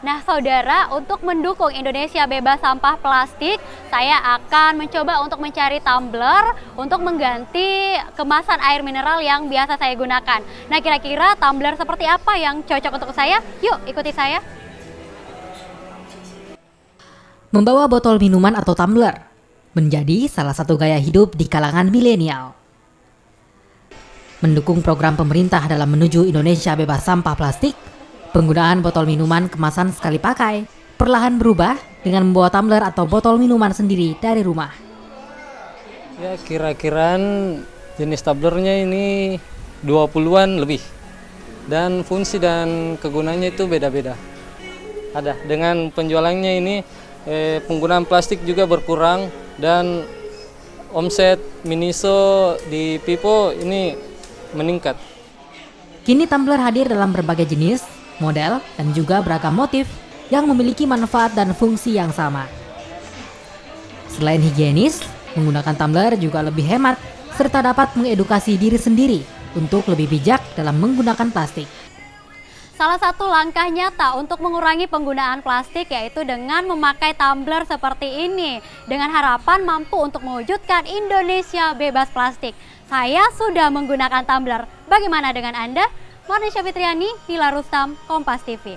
Nah, saudara, untuk mendukung Indonesia bebas sampah plastik, saya akan mencoba untuk mencari tumbler untuk mengganti kemasan air mineral yang biasa saya gunakan. Nah, kira-kira tumbler seperti apa yang cocok untuk saya? Yuk, ikuti saya. Membawa botol minuman atau tumbler menjadi salah satu gaya hidup di kalangan milenial. Mendukung program pemerintah dalam menuju Indonesia bebas sampah plastik, penggunaan botol minuman kemasan sekali pakai perlahan berubah dengan membawa tumbler atau botol minuman sendiri dari rumah. Ya, kira-kiraan jenis tumblernya ini 20-an lebih. Dan fungsi dan kegunaannya itu beda-beda. Ada dengan penjualannya ini penggunaan plastik juga berkurang dan omset Miniso di Pipo ini meningkat. Kini tumbler hadir dalam berbagai jenis, model, dan juga beragam motif yang memiliki manfaat dan fungsi yang sama. Selain higienis, menggunakan tumbler juga lebih hemat serta dapat mengedukasi diri sendiri untuk lebih bijak dalam menggunakan plastik. Salah satu langkah nyata untuk mengurangi penggunaan plastik yaitu dengan memakai tumbler seperti ini. Dengan harapan mampu untuk mewujudkan Indonesia bebas plastik. Saya sudah menggunakan tumbler. Bagaimana dengan Anda? Marnisha Fitriani, Nila Rustam, Kompas TV.